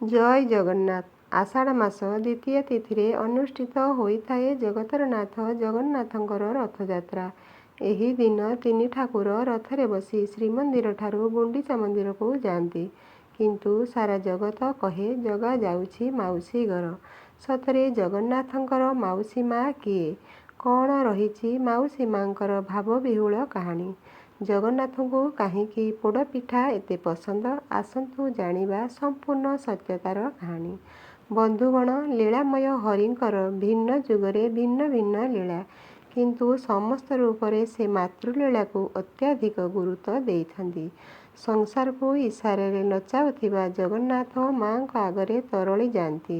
ଜୟ ଜଗନ୍ନାଥ। ଆଷାଢ଼ ମାସ ଦ୍ୱିତୀୟା ତିଥିରେ ଅନୁଷ୍ଠିତ ହୋଇଥାଏ ଜଗତର ନାଥ ଜଗନ୍ନାଥଙ୍କର ରଥଯାତ୍ରା। ଏହି ଦିନ ତିନି ଠାକୁର ରଥରେ ବସି ଶ୍ରୀମନ୍ଦିରଠାରୁ ଗୁଣ୍ଡିଚା ମନ୍ଦିରକୁ ଯାଆନ୍ତି। କିନ୍ତୁ ସାରା ଜଗତ କହେ ଜଗା ଯାଉଛି ମାଉସୀ ଘର। ସତରେ ଜଗନ୍ନାଥଙ୍କର ମାଉସୀ ମା କିଏ? କ'ଣ ରହିଛି ମାଉସୀ ମାଙ୍କର ଭାବବିହ୍ୱଳ କାହାଣୀ? ଜଗନ୍ନାଥଙ୍କୁ କାହିଁକି ପୋଡ଼ପିଠା ଏତେ ପସନ୍ଦ? ଆସନ୍ତୁ ଜାଣିବା ସମ୍ପୂର୍ଣ୍ଣ ସତ୍ୟତାର କାହାଣୀ। ବନ୍ଧୁଗଣ, ଲୀଳାମୟ ହରିଙ୍କର ଭିନ୍ନ ଯୁଗରେ ଭିନ୍ନ ଭିନ୍ନ ଲୀଳା। କିନ୍ତୁ ସମସ୍ତ ରୂପରେ ସେ ମାତୃଲୀଳାକୁ ଅତ୍ୟଧିକ ଗୁରୁତ୍ୱ ଦେଇଥାନ୍ତି। ସଂସାରକୁ ଇଶାରାରେ ନଚାଉଥିବା ଜଗନ୍ନାଥ ମାଙ୍କ ଆଗରେ ତରଳି ଯାଆନ୍ତି।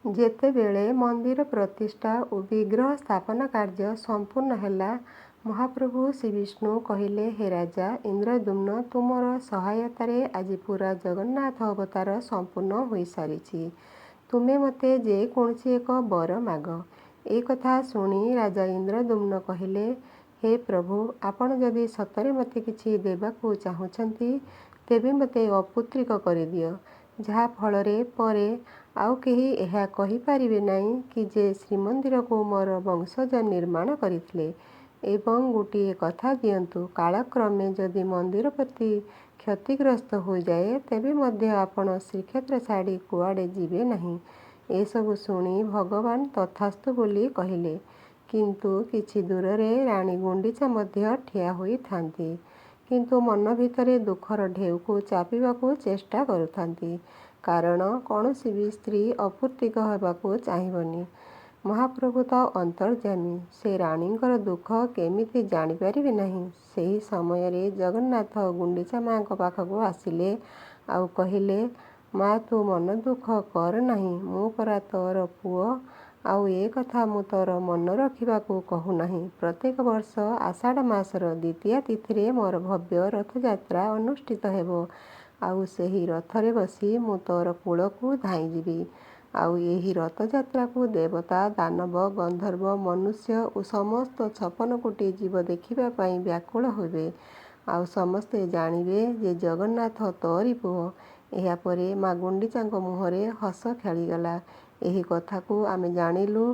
ଯେତେବେଳେ ମନ୍ଦିର ପ୍ରତିଷ୍ଠା ଓ ବିଗ୍ରହ ସ୍ଥାପନ କାର୍ଯ୍ୟ ସମ୍ପୂର୍ଣ୍ଣ ହେଲା, ମହାପ୍ରଭୁ ଶ୍ରୀବିଷ୍ଣୁ କହିଲେ, ହେ ରାଜା ଇନ୍ଦ୍ରଦ୍ୟୁମ୍ନ, ତୁମର ସହାୟତାରେ ଆଜି ପୁରା ଜଗନ୍ନାଥ ଅବତାର ସମ୍ପୂର୍ଣ୍ଣ ହୋଇସାରିଛି। ତୁମେ ମୋତେ ଯେ କୌଣସି ଏକ ବର ମାଗ। ଏ କଥା ଶୁଣି ରାଜା ଇନ୍ଦ୍ରଦ୍ୟୁମ୍ନ କହିଲେ, ହେ ପ୍ରଭୁ, ଆପଣ ଯଦି ସତରେ ମୋତେ କିଛି ଦେବାକୁ ଚାହୁଁଛନ୍ତି, ତେବେ ମୋତେ ଅପୁତ୍ରିକ କରିଦିଅ, ଯାହା ଫଳରେ ପରେ ଆଉ କେହି ଏହା କହିପାରିବେ ନାହିଁ କି ଯେ ଶ୍ରୀମନ୍ଦିରକୁ ମୋର ବଂଶଜ ନିର୍ମାଣ କରିଥିଲେ। ଏବଂ ଗୋଟିଏ କଥା ଦିଅନ୍ତୁ, କାଳକ୍ରମେ ଯଦି ମନ୍ଦିର ପ୍ରତି କ୍ଷତିଗ୍ରସ୍ତ ହୋଇଯାଏ, ତେବେ ମଧ୍ୟ ଆପଣ ଶ୍ରୀକ୍ଷେତ୍ର ଛାଡ଼ି କୁଆଡ଼େ ଯିବେ ନାହିଁ। ଏସବୁ ଶୁଣି ଭଗବାନ ତଥାସ୍ତୁ ବୋଲି କହିଲେ। କିନ୍ତୁ କିଛି ଦୂରରେ ରାଣୀ ଗୁଣ୍ଡିଚା ମଧ୍ୟ ଠିଆ ହୋଇଥାନ୍ତି। କିନ୍ତୁ ମନ ଭିତରେ ଦୁଃଖର ଢେଉକୁ ଚାପିବାକୁ ଚେଷ୍ଟା କରୁଥାନ୍ତି। କାରଣ କୌଣସି ବି ସ୍ତ୍ରୀ ଅପୁତ୍ରିକ ହେବାକୁ ଚାହିଁବନି। ମହାପ୍ରଭୁ ତ ଅନ୍ତର୍ଯ୍ୟାମୀ, ସେ ରାଣୀଙ୍କର ଦୁଃଖ କେମିତି ଜାଣିପାରିବେ ନାହିଁ? ସେହି ସମୟରେ ଜଗନ୍ନାଥ ଗୁଣ୍ଡିଚା ମାଙ୍କ ପାଖକୁ ଆସିଲେ ଆଉ କହିଲେ, ମା, ତୁ ମନ ଦୁଃଖ କର ନାହିଁ। ମୁଁ ପରା ତୋର ପୁଅ। ଆଉ ଏ କଥା ମୁଁ ତୋର ମନ ରଖିବାକୁ କହୁନାହିଁ। ପ୍ରତ୍ୟେକ ବର୍ଷ ଆଷାଢ଼ ମାସର ଦ୍ୱିତୀୟା ତିଥିରେ ମୋର ଭବ୍ୟ ରଥଯାତ୍ରା ଅନୁଷ୍ଠିତ ହେବ। ଆଉ ସେହି ରଥରେ ବସି ମୁଁ ତୋର କୂଳକୁ ଧାଇଁଯିବି। ଆଉ ଏହି ରଥଯାତ୍ରାକୁ ଦେବତା, ଦାନବ, ଗନ୍ଧର୍ବ, ମନୁଷ୍ୟ ଓ ସମସ୍ତ 56 କୋଟି ଜୀବ ଦେଖିବା ପାଇଁ ବ୍ୟାକୁଳ ହେବେ। ଆଉ ସମସ୍ତେ ଜାଣିବେ ଯେ ଜଗନ୍ନାଥ ତୋରି ପୁଅ। ଏହାପରେ ମା ଗୁଣ୍ଡିଚାଙ୍କ ମୁହଁରେ ହସ ଖେଳିଗଲା। ଏହି କଥାକୁ ଆମେ ଜାଣିଲୁ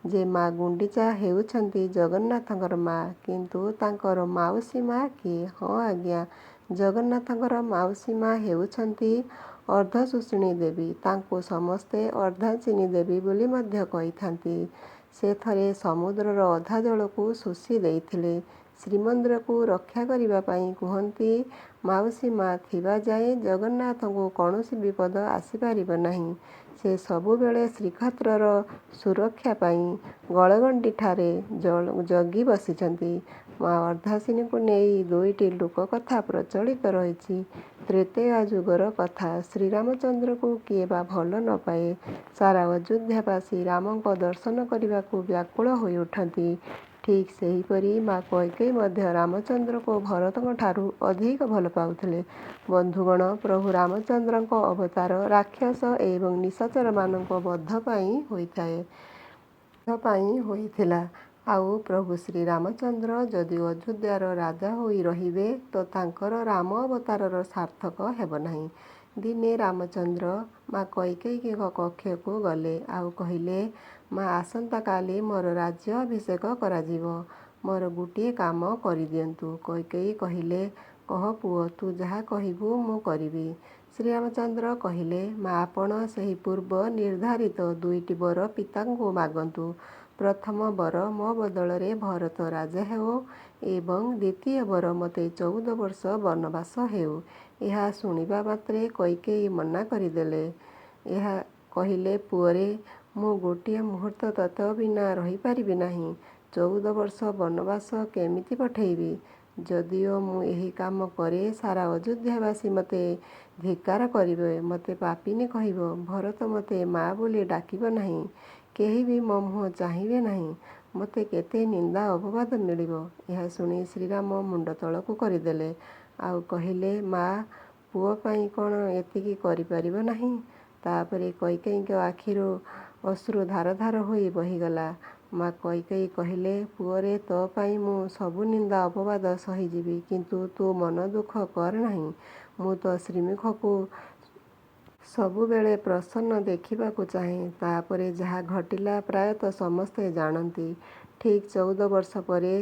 ଯେ ମା ଗୁଣ୍ଡିଚା ହେଉଛନ୍ତି ଜଗନ୍ନାଥଙ୍କର ମା। କିନ୍ତୁ ତାଙ୍କର ମାଉସୀ ମା କିଏ? ହଁ ଆଜ୍ଞା, ଜଗନ୍ନାଥଙ୍କର ମାଉସୀ ମା ହେଉଛନ୍ତି ଅର୍ଦ୍ଧଶୁଷିଣୀ ଦେବୀ। ତାଙ୍କୁ ସମସ୍ତେ ଅର୍ଦ୍ଧାଙ୍ଗିନୀ ଦେବୀ ବୋଲି ମଧ୍ୟ କହିଥାନ୍ତି। ସେ ଥରେ ସମୁଦ୍ରର ଅଧା ଜଳକୁ ଶୋଷି ଦେଇଥିଲେ। ଶ୍ରୀମନ୍ଦିରକୁ ରକ୍ଷା କରିବା ପାଇଁ କୁହନ୍ତି, ମାଉସୀ ମା ଥିବା ଯାଏ ଜଗନ୍ନାଥଙ୍କୁ କୌଣସି ବିପଦ ଆସିପାରିବ ନାହିଁ। ସେ ସବୁବେଳେ ଶ୍ରୀକ୍ଷେତ୍ରର ସୁରକ୍ଷା ପାଇଁ ଗଳଗଣ୍ଡିଠାରେ ଜଗି ବସିଛନ୍ତି। ମା ଅର୍ଦ୍ଧାଙ୍ଗିନୀଙ୍କୁ ନେଇ ଦୁଇଟି ଲୋକକଥା ପ୍ରଚଳିତ ରହିଛି। ତ୍ରେତୟା ଯୁଗର କଥା। ଶ୍ରୀରାମଚନ୍ଦ୍ରଙ୍କୁ କିଏ ବା ଭଲ ନ ପାଏ? ସାରା ଅଯୋଧ୍ୟାବାସୀ ରାମଙ୍କ ଦର୍ଶନ କରିବାକୁ ବ୍ୟାକୁଳ ହୋଇଉଠନ୍ତି। ଠିକ୍ ସେହିପରି ମା କୈକେୟୀ ମଧ୍ୟ ରାମଚନ୍ଦ୍ରଙ୍କୁ ଭରତଙ୍କଠାରୁ ଅଧିକ ଭଲ ପାଉଥିଲେ। ବନ୍ଧୁଗଣ, ପ୍ରଭୁ ରାମଚନ୍ଦ୍ରଙ୍କ ଅବତାର ରାକ୍ଷସ ଏବଂ ନିଶାଚରମାନଙ୍କ ବଧ ପାଇଁ ହୋଇଥିଲା। ଆଉ ପ୍ରଭୁ ଶ୍ରୀରାମଚନ୍ଦ୍ର ଯଦି ଅଯୋଧ୍ୟାର ରାଜା ହୋଇ ରହିବେ, ତ ତାଙ୍କର ରାମ ଅବତାରର ସାର୍ଥକ ହେବ ନାହିଁ। ଦିନେ ରାମଚନ୍ଦ୍ର ମା କୈକେୟୀଙ୍କ କକ୍ଷକୁ ଗଲେ ଆଉ କହିଲେ, ମା, ଆସନ୍ତାକାଲି ମୋର ରାଜ୍ୟ ଅଭିଷେକ କରାଯିବ। ମୋର ଗୋଟିଏ କାମ କରିଦିଅନ୍ତୁ। କୈକେୟୀ କହିଲେ, କହ ପୁଅ, ତୁ ଯାହା କହିବୁ ମୁଁ କରିବି। ଶ୍ରୀରାମଚନ୍ଦ୍ର କହିଲେ, ମା, ଆପଣ ସେହି ପୂର୍ବ ନିର୍ଦ୍ଧାରିତ ଦୁଇଟି ବର ପିତାଙ୍କୁ ମାଗନ୍ତୁ। ପ୍ରଥମ ବର, ମୋ ବଦଳରେ ଭରତ ରାଜା ହେଉ ଏବଂ ଦ୍ୱିତୀୟ ବର, ମୋତେ 14 ବର୍ଷ ବନବାସ ହେଉ। ଏହା ଶୁଣିବା ମାତ୍ରେ କୈକେୟୀ ମନା କରିଦେଲେ। ଏହା କହିଲେ, ପୁଅରେ, ମୁଁ ଗୋଟିଏ ମୁହୂର୍ତ୍ତ ତୋ ବିନା ରହିପାରିବି ନାହିଁ। 14 ବର୍ଷ ବନବାସ କେମିତି ପଠେଇବି? ଯଦିଓ ମୁଁ ଏହି କାମ କରେ, ସାରା ଅଯୋଧ୍ୟାବାସୀ ମୋତେ ଧିକ୍କାର କରିବେ, ମୋତେ ପାପିନୀ କହିବ। ଭରତ ମୋତେ ମା ବୋଲି ଡାକିବ ନାହିଁ। କେହି ବି ମୋ ମୁହଁ ଚାହିଁବେ ନାହିଁ। ମୋତେ କେତେ ନିନ୍ଦା ଅପବାଦ ମିଳିବ। ଏହା ଶୁଣି ଶ୍ରୀରାମ ମୁଣ୍ଡ ତଳକୁ କରିଦେଲେ। ଆଉ କହିଲେ, ମା, ପୁଅ ପାଇଁ କ'ଣ ଏତିକି କରିପାରିବ ନାହିଁ? ତାପରେ କୈକେୟୀଙ୍କ ଆଖିରୁ ଅଶ୍ରୁ ଧାର ଧାର ହୋଇ ବହିଗଲା। ମା କୈକେୟୀ କହିଲେ, ପୁଅରେ, ତୋ ପାଇଁ ମୁଁ ସବୁ ନିନ୍ଦା ଅପବାଦ ସହିଯିବି। କିନ୍ତୁ ତୁ ମନ ଦୁଃଖ କର ନାହିଁ। ମୁଁ ତୋ ଶ୍ରୀମୁଖକୁ ସବୁବେଳେ ପ୍ରସନ୍ନ ଦେଖିବାକୁ ଚାହେଁ। ତାପରେ ଯାହା ଘଟିଲା ପ୍ରାୟତଃ ସମସ୍ତେ ଜାଣନ୍ତି। ଠିକ୍ 14 ବର୍ଷ ପରେ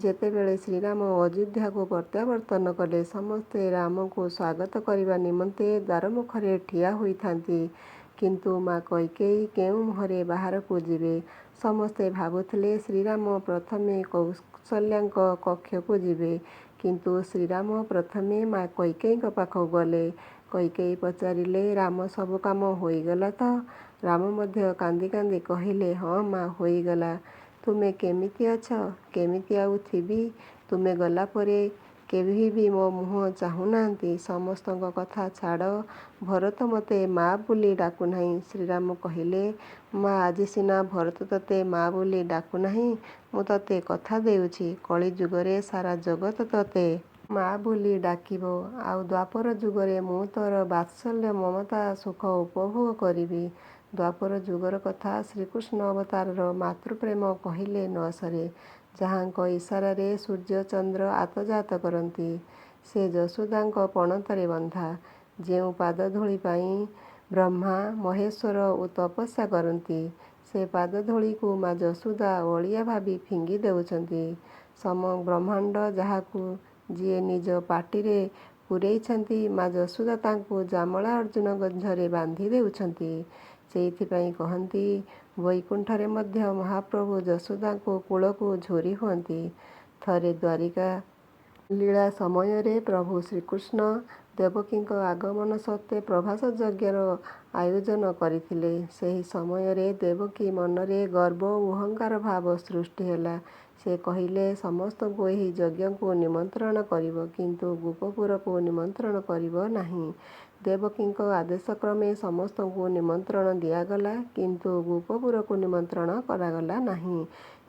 ଯେତେବେଳେ ଶ୍ରୀରାମ ଅଯୋଧ୍ୟାକୁ ପ୍ରତ୍ୟାବର୍ତ୍ତନ କଲେ, ସମସ୍ତେ ରାମଙ୍କୁ ସ୍ୱାଗତ କରିବା ନିମନ୍ତେ ଦ୍ୱାରମୁଖରେ ଠିଆ ହୋଇଥାନ୍ତି। କିନ୍ତୁ ମା କୈକେୟୀ କେଉଁ ମୁହଁରେ ବାହାରକୁ ଯିବେ? ସମସ୍ତେ ଭାବୁଥିଲେ ଶ୍ରୀରାମ ପ୍ରଥମେ କୌଶଲ୍ୟାଙ୍କ କକ୍ଷକୁ ଯିବେ। କିନ୍ତୁ ଶ୍ରୀରାମ ପ୍ରଥମେ ମା କୈକେୟୀଙ୍କ ପାଖକୁ ଗଲେ। କୈକେୟୀ ପଚାରିଲେ, ରାମ ସବୁ କାମ ହୋଇଗଲା ତ? ରାମ ମଧ୍ୟ କାନ୍ଦି କାନ୍ଦି କହିଲେ, ହଁ ମା, ହୋଇଗଲା। ତୁମେ କେମିତି ଅଛ? କେମିତି ଆଉ ଥିବି? ତୁମେ ଗଲା ପରେ କେହି ବି ମୋ ମୁହଁ ଚାହୁଁନାହାନ୍ତି। ସମସ୍ତଙ୍କ କଥା ଛାଡ଼, ଭରତ ମୋତେ ମା ବୋଲି ଡାକୁନାହିଁ। ଶ୍ରୀରାମ କହିଲେ, ମା, ଆଜି ସିନା ଭରତ ତୋତେ ମା ବୋଲି ଡାକୁନାହିଁ, ମୁଁ ତୋତେ କଥା ଦେଉଛି, କଳିଯୁଗରେ ସାରା ଜଗତ ତୋତେ ମା ବୋଲି ଡାକିବ। ଆଉ ଦ୍ୱାପର ଯୁଗରେ ମୁଁ ତୋର ବାତ୍ସଲ୍ୟ ମମତା ସୁଖ ଉପଭୋଗ କରିବି। ଦ୍ୱାପର ଯୁଗର କଥା ଶ୍ରୀକୃଷ୍ଣ ଅବତାରର ମାତୃପ୍ରେମ କହିଲେ ନ ସରେ। ଯାହାଙ୍କ ଇସାରାରେ ସୂର୍ଯ୍ୟ ଚନ୍ଦ୍ର ଆତଯାତ କରନ୍ତି, ସେ ଯଶୋଦାଙ୍କ ପଣତରେ ବନ୍ଧା। ଯେଉଁ ପାଦଧୂଳି ପାଇଁ ବ୍ରହ୍ମା ମହେଶ୍ୱର ତପସ୍ୟା କରନ୍ତି, ସେ ପାଦଧୂଳିକୁ ମା ଯଶୋଦା ଅଳିଆ ଭାବି ଫିଙ୍ଗି ଦେଉଛନ୍ତି। ବ୍ରହ୍ମାଣ୍ଡ ଯାହାକୁ ଯିଏ ନିଜ ପାଟିରେ ପୂରେଇଛନ୍ତି, ମା ଯଶୋଦା ତାଙ୍କୁ ଯାମଳା ଅର୍ଜୁନ ଗହ୍ୱରରେ ବାନ୍ଧି ଦେଉଛନ୍ତି। ସେଇଥିପାଇଁ କହନ୍ତି, ବୈକୁଣ୍ଠରେ ମଧ୍ୟ ମହାପ୍ରଭୁ ଯଶୋଦାଙ୍କ କୂଳକୁ ଝୁରି ହୁଅନ୍ତି। ଥରେ ଦ୍ୱାରିକା ଲୀଳା ସମୟରେ ପ୍ରଭୁ ଶ୍ରୀକୃଷ୍ଣ ଦେବକୀଙ୍କ ଆଗମନ ସତ୍ତ୍ୱେ ପ୍ରଭାସ ଯଜ୍ଞର ଆୟୋଜନ କରିଥିଲେ। ସେହି ସମୟରେ ଦେବକୀ ମନରେ ଗର୍ବ ଓ ଅହଙ୍କାର ଭାବ ସୃଷ୍ଟି ହେଲା। ସେ କହିଲେ, ସମସ୍ତଙ୍କୁ ଏହି ଯଜ୍ଞକୁ ନିମନ୍ତ୍ରଣ କରିବ, କିନ୍ତୁ ଗୋପପୁରକୁ ନିମନ୍ତ୍ରଣ କରିବ ନାହିଁ। ଦେବକୀଙ୍କ ଆଦେଶକ୍ରମେ ସମସ୍ତଙ୍କୁ ନିମନ୍ତ୍ରଣ ଦିଆଗଲା, କିନ୍ତୁ ଗୋପପୁରକୁ ନିମନ୍ତ୍ରଣ କରାଗଲା ନାହିଁ।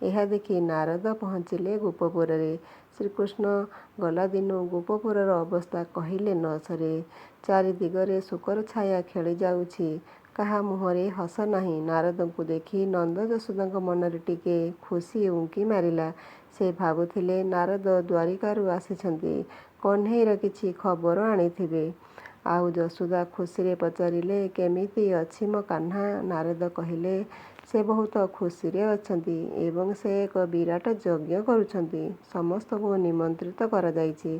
ଏହା ଦେଖି ନାରଦ ପହଞ୍ଚିଲେ ଗୋପପୁରରେ। ଶ୍ରୀକୃଷ୍ଣ ଗଲାଦିନୁ ଗୋପପୁରର ଅବସ୍ଥା କହିଲେ ନ ସରେ। ଚାରିଦିଗରେ ଶୋକର ଛାୟା ଖେଳିଯାଉଛି, କାହା ମୁହଁରେ ହସ ନାହିଁ। ନାରଦଙ୍କୁ ଦେଖି ନନ୍ଦ ଯଶୋଦାଙ୍କ ମନରେ ଟିକେ ଖୁସି ଉଙ୍କି ମାରିଲା। ସେ ଭାବୁଥିଲେ, ନାରଦ ଦ୍ୱାରିକାରୁ ଆସିଛନ୍ତି, କହ୍ନେଇର କିଛି ଖବର ଆଣିଥିବେ। ଆଉ ଯଶୋଦା ଖୁସିରେ ପଚାରିଲେ, କେମିତି ଅଛି ମୋ କାହ୍ନା? ନାରଦ କହିଲେ, ସେ ବହୁତ ଖୁସିରେ ଅଛନ୍ତି ଏବଂ ସେ ଏକ ବିରାଟ ଯଜ୍ଞ କରୁଛନ୍ତି। ସମସ୍ତଙ୍କୁ ନିମନ୍ତ୍ରିତ କରାଯାଇଛି।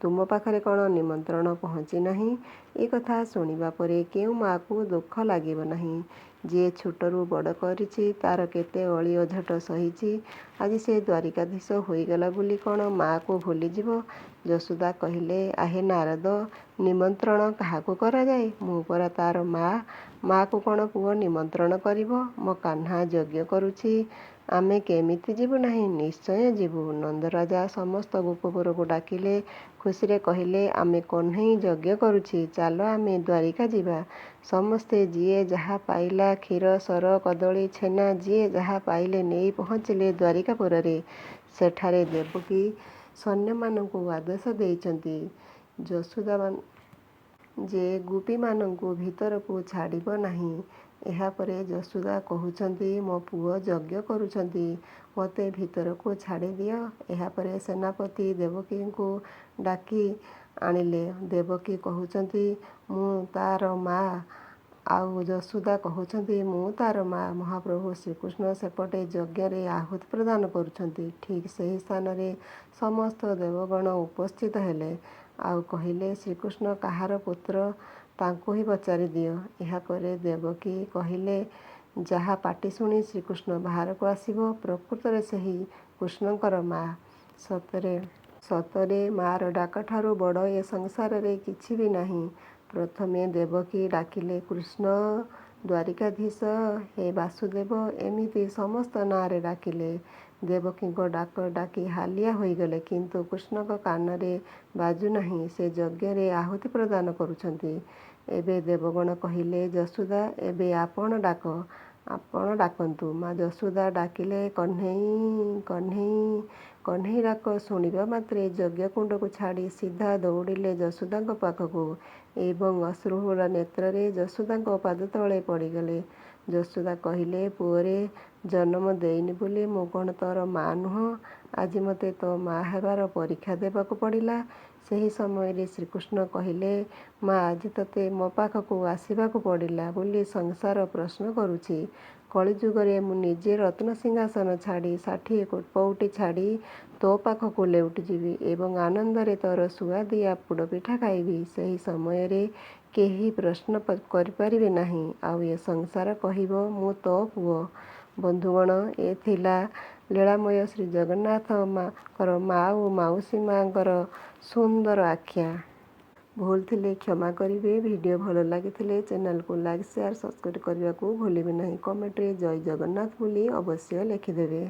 ତୁମ ପାଖରେ କ'ଣ ନିମନ୍ତ୍ରଣ ପହଞ୍ଚି ନାହିଁ? ଏ କଥା ଶୁଣିବା ପରେ କେଉଁ ମା'କୁ ଦୁଃଖ ଲାଗିବ ନାହିଁ? ଯିଏ ଛୋଟରୁ ବଡ଼ କରିଛି, ତା'ର କେତେ ଅଳି ଅଝଟ ସହିଛି, ଆଜି ସେ ଦ୍ୱାରିକାଧୀଶ ହୋଇଗଲା ବୋଲି କ'ଣ ମା'କୁ ଭୁଲିଯିବ? ଯଶୋଦା କହିଲେ, ଆହେ ନାରଦ, ନିମନ୍ତ୍ରଣ କାହାକୁ କରାଯାଏ? ମୁଁ ପରା ତା'ର ମା'। ମା'କୁ କ'ଣ ପୁଅ ନିମନ୍ତ୍ରଣ କରିବ? ମୋ କାହ୍ନା ଯଜ୍ଞ କରୁଛି, ଆମେ କେମିତି ଯିବୁ ନାହିଁ? ନିଶ୍ଚୟ ଯିବୁ। ନନ୍ଦରାଜା ସମସ୍ତ ଗୋପପୁରକୁ ଡାକିଲେ। ଖୁସିରେ କହିଲେ, ଆମେ କହ୍ନେଇ ଯଜ୍ଞ କରୁଛି, ଚାଲ ଆମେ ଦ୍ୱାରିକା ଯିବା। ସମସ୍ତେ ଯିଏ ଯାହା ପାଇଲା, କ୍ଷୀର, ସର, କଦଳୀ, ଛେନା, ଯିଏ ଯାହା ପାଇଲେ ନେଇ ପହଞ୍ଚିଲେ ଦ୍ୱାରିକାପୁରରେ। ସେଠାରେ ଦେବକୀ ସୈନ୍ୟମାନଙ୍କୁ ଆଦେଶ ଦେଇଛନ୍ତି ଯଶୋଦା ଯେ ଗୋପୀମାନଙ୍କୁ ଭିତରକୁ ଛାଡ଼ିବ ନାହିଁ। ଏହାପରେ ଯଶୋଦା କହୁଛନ୍ତି, ମୋ ପୁଅ ଯଜ୍ଞ କରୁଛନ୍ତି, ମୋତେ ଭିତରକୁ ଛାଡ଼ିଦିଅ। ଏହାପରେ ସେନାପତି ଦେବକୀଙ୍କୁ ଡାକି ଆଣିଲେ। ଦେବକୀ କହୁଛନ୍ତି, ମୁଁ ତା'ର ମା'। ଆଉ ଯଶୋଦା କହୁଛନ୍ତି, ମୁଁ ତା'ର ମା'। ମହାପ୍ରଭୁ ଶ୍ରୀକୃଷ୍ଣ ସେପଟେ ଯଜ୍ଞରେ ଆହୁତି ପ୍ରଦାନ କରୁଛନ୍ତି। ଠିକ୍ ସେହି ସ୍ଥାନରେ ସମସ୍ତ ଦେବଗଣ ଉପସ୍ଥିତ ହେଲେ। ଆଉ କହିଲେ, ଶ୍ରୀକୃଷ୍ଣ କାହାର ପୁତ୍ର, ତାଙ୍କୁ ହିଁ ପଚାରିଦିଅ। ଏହାପରେ ଦେବକୀ କହିଲେ, ଯାହା ପାଟି ଶୁଣି ଶ୍ରୀକୃଷ୍ଣ ବାହାରକୁ ଆସିବ, ପ୍ରକୃତରେ ସେହି କୃଷ୍ଣଙ୍କର ମା'। ସତରେ ମା'ର ଡାକଠାରୁ ବଡ଼ ଏ ସଂସାରରେ କିଛି ବି ନାହିଁ। ପ୍ରଥମେ ଦେବକୀ ଡାକିଲେ, କୃଷ୍ଣ ଦ୍ୱାରିକାଧୀଶ, ହେ ବାସୁଦେବ, ଏମିତି ସମସ୍ତ ନାଁରେ ଡାକିଲେ। ଦେବକୀଙ୍କ ଡାକ ଡାକି ହାଲିଆ ହୋଇଗଲେ, କିନ୍ତୁ କୃଷ୍ଣଙ୍କ କାନରେ ବାଜୁନାହିଁ। ସେ ଯଜ୍ଞରେ ଆହୁତି ପ୍ରଦାନ କରୁଛନ୍ତି। ଏବେ ଦେବଗଣ କହିଲେ, ଯଶୋଦା, ଏବେ ଆପଣ ଡାକନ୍ତୁ। ମା ଯଶୋଦା ଡାକିଲେ, କହ୍ନେଇ, କହ୍ନେଇ। କହ୍ନେଇ ଡାକ ଶୁଣିବା ମାତ୍ରେ ଯଜ୍ଞକୁଣ୍ଡକୁ ଛାଡ଼ି ସିଧା ଦୌଡ଼ିଲେ ଯଶୋଦାଙ୍କ ପାଖକୁ ଏବଂ ଅଶ୍ରୁଭରା ନେତ୍ରରେ ଯଶୋଦାଙ୍କ ପାଦତଳେ ପଡ଼ିଗଲେ। ଯଶୋଦା କହିଲେ, ପୁଅରେ ଜନ୍ମ ଦେଇନି ବୋଲି ମୁଁ କ'ଣ ତୋର ମା' ନୁହଁ? ଆଜି ମୋତେ ତୋ ମା' ହେବାର ପରୀକ୍ଷା ଦେବାକୁ ପଡ଼ିଲା। ସେହି ସମୟରେ ଶ୍ରୀକୃଷ୍ଣ କହିଲେ, ମା, ଆଜି ତୋତେ ମୋ ପାଖକୁ ଆସିବାକୁ ପଡ଼ିଲା ବୋଲି ସଂସାର ପ୍ରଶ୍ନ କରୁଛି। କଳିଯୁଗରେ ମୁଁ ନିଜେ ରତ୍ନସିଂହାସନ ଛାଡ଼ି 60 ପଉଟି ଛାଡ଼ି ତୋ ପାଖକୁ ଲେଉଟିଯିବି ଏବଂ ଆନନ୍ଦରେ ତୋର ସୁଆଦିଆ ପୋଡ଼ପିଠା ଖାଇବି। ସେହି ସମୟରେ କେହି ପ୍ରଶ୍ନ କରିପାରିବେ ନାହିଁ, ଆଉ ଏ ସଂସାର କହିବ, ମୁଁ ତୋ ପୁଅ। ବନ୍ଧୁଗଣ, ଏ ଥିଲା ଲୀଳାମୟ ଶ୍ରୀ ଜଗନ୍ନାଥଙ୍କର ମା ଓ ମାଉସୀ ମାଙ୍କର ସୁନ୍ଦର ଆଖ୍ୟା। ଭୁଲ ଥିଲେ କ୍ଷମା କରିବେ। ଭିଡ଼ିଓ ଭଲ ଲାଗିଥିଲେ ଚ୍ୟାନେଲକୁ ଲାଇକ୍, ସେୟାର, ସବସ୍କ୍ରାଇବ୍ କରିବାକୁ ଭୁଲିବେ ନାହିଁ। କମେଣ୍ଟରେ ଜୟ ଜଗନ୍ନାଥ ବୋଲି ଅବଶ୍ୟ ଲେଖିଦେବେ।